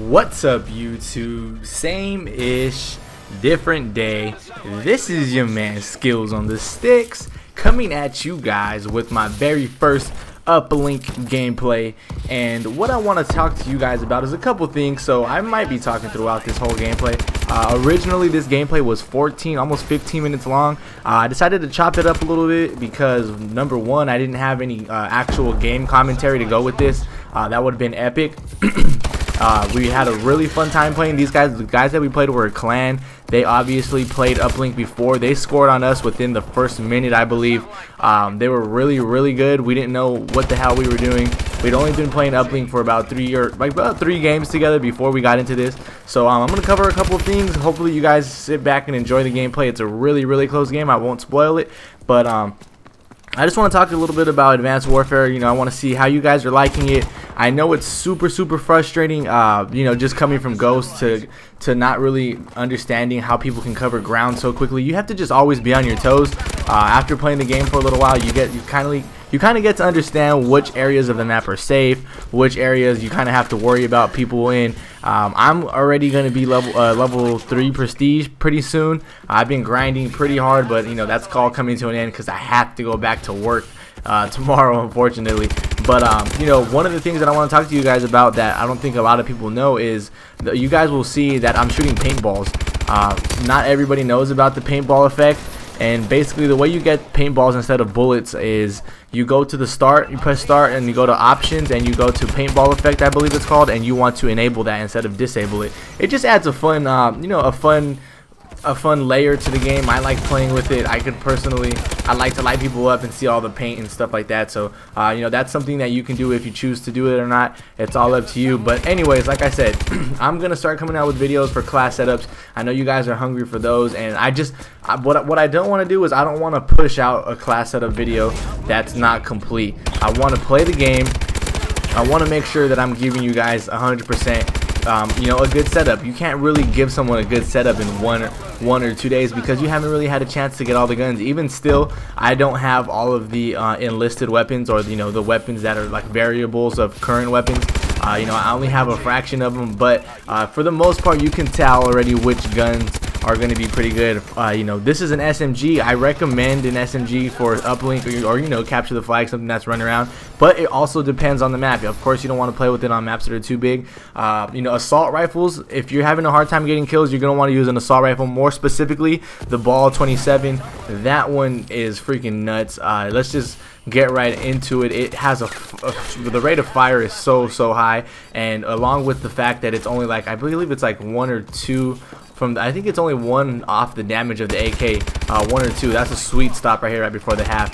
What's up, YouTube? Same-ish, different day. This is your man Skillsonthestixx coming at you guys with my very first Uplink gameplay. And what I want to talk to you guys about is a couple things, so I might be talking throughout this whole gameplay. Originally this gameplay was 14, almost 15 minutes long. I decided to chop it up a little bit because number one, I didn't have any actual game commentary to go with this. That would have been epic. We had a really fun time playing. These guys, the guys that we played were a clan. They obviously played Uplink before. They scored on us within the first minute, I believe. They were really good. We didn't know what the hell we were doing. We'd only been playing Uplink for about three games together before we got into this. So I'm gonna cover a couple of things. Hopefully you guys sit back and enjoy the gameplay. It's a really close game. I won't spoil it, but I just want to talk a little bit about Advanced Warfare. You know, I want to see how you guys are liking it. I know it's super frustrating, you know, just coming from Ghost to not really understanding how people can cover ground so quickly. You have to just always be on your toes. After playing the game for a little while, you kind of get to understand which areas of the map are safe, which areas you kind of have to worry about people in. I'm already going to be level 3 prestige pretty soon. I've been grinding pretty hard, but you know, that's all coming to an end because I have to go back to work tomorrow, unfortunately. But you know, one of the things that I want to talk to you guys about that I don't think a lot of people know is that you guys will see that I'm shooting paintballs. Not everybody knows about the paintball effect. And basically the way you get paintballs instead of bullets is you go to the start, you press start, and you go to options, and you go to paintball effect, I believe it's called, and you want to enable that instead of disable it. It just adds a fun, you know, a fun layer to the game. I like playing with it. I like to light people up and see all the paint and stuff like that. So you know, that's something that you can do if you choose to do it or not. It's all up to you. But anyways, like I said, I'm gonna start coming out with videos for class setups. I know you guys are hungry for those, and what I don't want to do is I don't want to push out a class setup video that's not complete. I want to play the game. I want to make sure that I'm giving you guys 100%. You know, a good setup. You can't really give someone a good setup in one or 2 days because you haven't really had a chance to get all the guns. Even still, I don't have all of the enlisted weapons, or you know, the weapons that are like variables of current weapons. You know, I only have a fraction of them, but for the most part, you can tell already which guns are going to be pretty good. You know, this is an SMG. I recommend an SMG for Uplink or you know, capture the flag, something that's run around. But it also depends on the map. Of course, you don't want to play with it on maps that are too big. You know, assault rifles, if you're having a hard time getting kills, you're going to want to use an assault rifle. More specifically, the Ball 27. That one is freaking nuts. Let's just get right into it. It has the rate of fire is so high, and along with the fact that it's only like, I believe it's like 1 or 2 from I think it's only 1 off the damage of the AK, 1 or 2. That's a sweet stop right here, right before the half.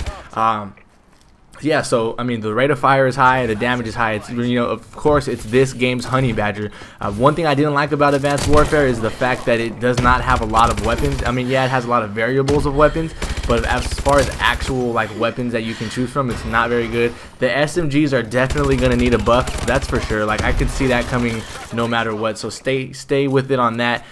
Yeah, so I mean, the rate of fire is high, the damage is high. It's, you know, of course, it's this game's honey badger. One thing I didn't like about Advanced Warfare is the fact that it does not have a lot of weapons. I mean, yeah, it has a lot of variables of weapons, but as far as actual like weapons that you can choose from, it's not very good. The SMGs are definitely gonna need a buff, that's for sure. Like, I could see that coming no matter what. So stay with it on that.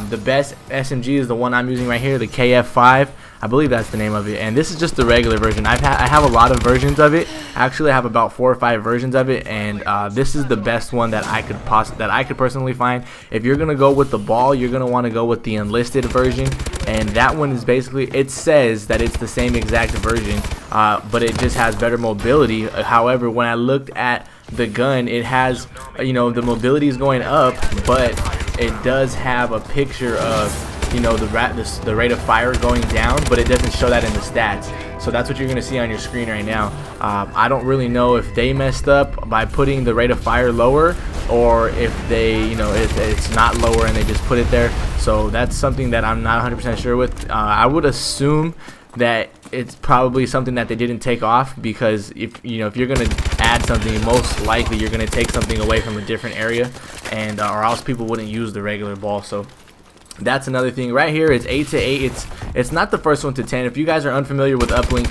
The best SMG is the one I'm using right here, the KF5. I believe that's the name of it, and this is just the regular version. I have a lot of versions of it. Actually, I have about 4 or 5 versions of it, and this is the best one that I could personally find. If you're gonna go with the Ball, you're gonna want to go with the enlisted version, and that one is basically, it says that it's the same exact version, but it just has better mobility. However, when I looked at the gun, it has, you know, the mobility is going up, but it does have a picture of, you know, the rate of fire going down, but it doesn't show that in the stats. So that's what you're gonna see on your screen right now. I don't really know if they messed up by putting the rate of fire lower, or if they, you know, it's not lower and they just put it there. So that's something that I'm not 100% sure with. I would assume that it's probably something that they didn't take off, because if you're gonna add something, most likely you're gonna take something away from a different area, and or else people wouldn't use the regular Ball. So that's another thing right here. It's 8 to 8. It's not the first one to 10. If you guys are unfamiliar with Uplink,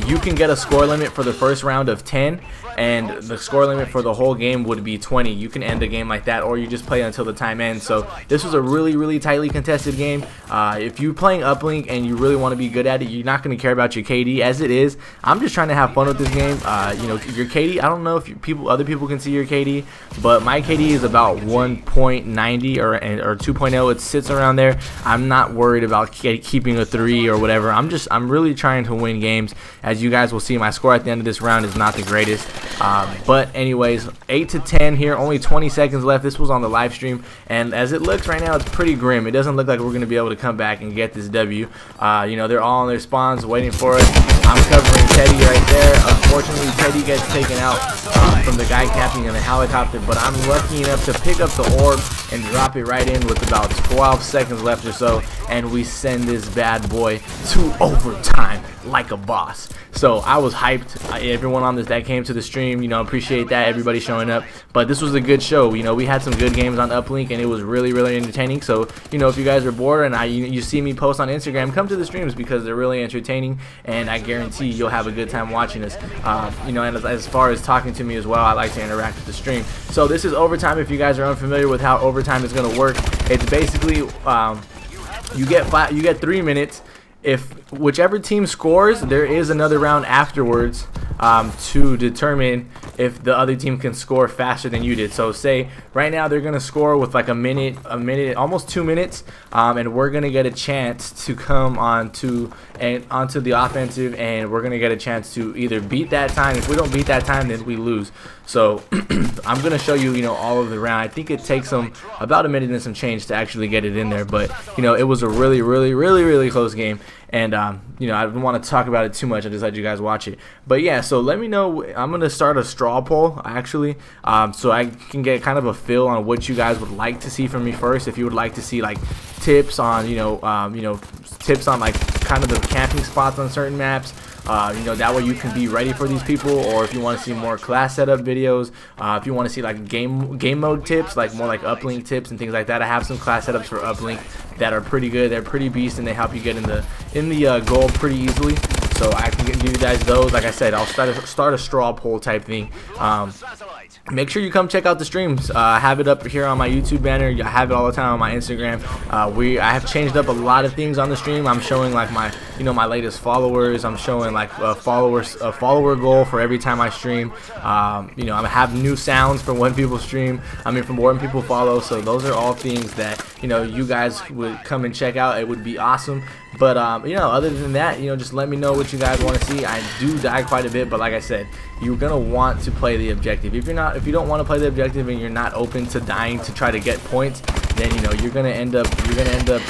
You can get a score limit for the first round of 10, and the score limit for the whole game would be 20. You can end the game like that, or you just play until the time ends. So this was a really tightly contested game. If you're playing Uplink and you really want to be good at it, you're not going to care about your KD. As it is, I'm just trying to have fun with this game. You know, your KD, I don't know if other people can see your KD, but my KD is about 1.90 or 2.0. It sits around there. I'm not worried about keeping a 3 or whatever. I'm really trying to win games. As you guys will see, my score at the end of this round is not the greatest. But anyways, 8 to 10 here, only 20 seconds left. This was on the live stream, and as it looks right now, it's pretty grim. It doesn't look like we're going to be able to come back and get this W. You know, they're all on their spawns waiting for us. I'm covering Teddy right there. Unfortunately, Teddy gets taken out from the guy camping in the helicopter, but I'm lucky enough to pick up the orb and drop it right in with about 12 seconds left or so, and we send this bad boy to overtime like a boss. So I was hyped. Everyone on that came to the stream, you know, appreciate that, everybody showing up. But this was a good show. You know, we had some good games on Uplink, and it was really entertaining. So, you know, if you guys are bored and you see me post on Instagram, come to the streams because they're really entertaining, and I guarantee you'll have a good time watching us. You know, and as far as talking to me as well, I like to interact with the stream. So this is overtime. If you guys are unfamiliar with how overtime is going to work, it's basically you get 3 minutes. If whichever team scores, there is another round afterwards to determine if the other team can score faster than you did. So say right now they're gonna score with like a minute, almost 2 minutes, and we're gonna get a chance to come onto the offensive, and we're gonna get a chance to either beat that time. If we don't beat that time, then we lose. So I'm gonna show you, you know, all of the round. I think it takes them about a minute and some change to actually get it in there, but you know, it was a really close game. And you know, I don't want to talk about it too much. I just let you guys watch it. But yeah, so let me know. I'm gonna start a straw poll actually, so I can get kind of a feel on what you guys would like to see from me first. If you would like to see like tips on, tips on like kind of the camping spots on certain maps. You know, that way you can be ready for these people, or if you want to see more class setup videos, if you want to see like game mode tips, like more like Uplink tips and things like that. I have some class setups for Uplink that are pretty good. They're pretty beast, and they help you get in the goal pretty easily. So I can give you guys those. Like I said, I'll start a straw poll type thing. Make sure you come check out the streams. I have it up here on my YouTube banner. I have it all the time on my Instagram. I have changed up a lot of things on the stream. I'm showing like my latest followers. I'm showing like a follower goal for every time I stream. You know, I have new sounds for when people stream. I mean, from when people follow. So those are all things that, you know, you guys would come and check out. It would be awesome. But you know, other than that, you know, just let me know what you guys want to see. I do die quite a bit, but like I said, you're gonna want to play the objective. If you don't want to play the objective and you're not open to dying to try to get points, then you know you're gonna end up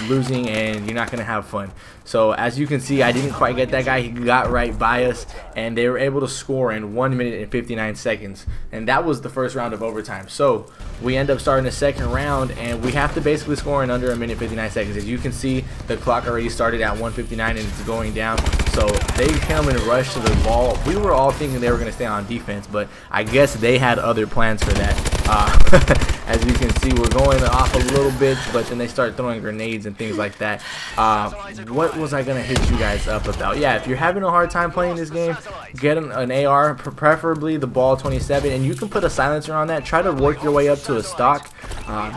losing, and you're not gonna have fun. So as you can see, I didn't quite get that guy. He got right by us, and they were able to score in 1 minute and 59 seconds, and that was the first round of overtime. So we end up starting the second round, and we have to basically score in under 1 minute 59 seconds. As you can see, the clock already started at 1:59 and it's going down. So they come and rush to the ball. We were all thinking they were going to stay on defense, but I guess they had other plans for that. As you can see, we're going off a little bit, but then they start throwing grenades and things like that. What was I going to hit you guys up about? Yeah, if you're having a hard time playing this game, get an AR, preferably the ball 27, and you can put a silencer on that. Try to work your way up to a stock,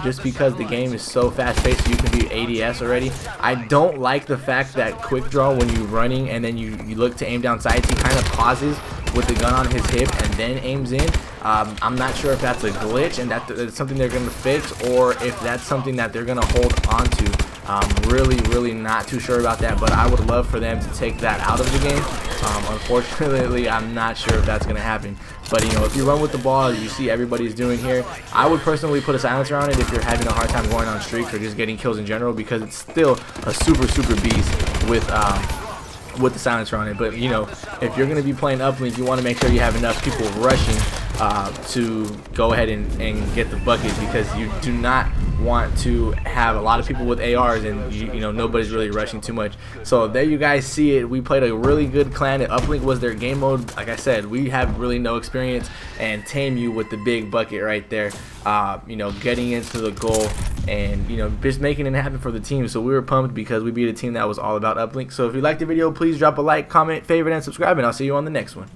just because the game is so fast-paced. You can be ADS already. I don't like the fact that quick draw, when you're running and then you look to aim down sights, he kind of pauses with the gun on his hip and then aims in. I'm not sure if that's a glitch and that's something they're going to fix, or if that's something that they're going to hold on to. Really not too sure about that, but I would love for them to take that out of the game. Unfortunately, I'm not sure if that's going to happen. But you know, if you run with the ball, you see everybody's doing here. I would personally put a silencer on it if you're having a hard time going on streaks or just getting kills in general, because it's still a super beast with the silencer on it. But you know, if you're going to be playing Uplink, you want to make sure you have enough people rushing to go ahead and get the bucket, because you do not want to have a lot of people with ARs and you know nobody's really rushing too much. So there you guys see it. We played a really good clan. Uplink was their game mode. Like I said, we have really no experience, and tame you with the big bucket right there. You know, getting into the goal and you know, just making it happen for the team. So we were pumped because we beat a team that was all about Uplink. So if you liked the video, please drop a like, comment, favorite, and subscribe, and I'll see you on the next one.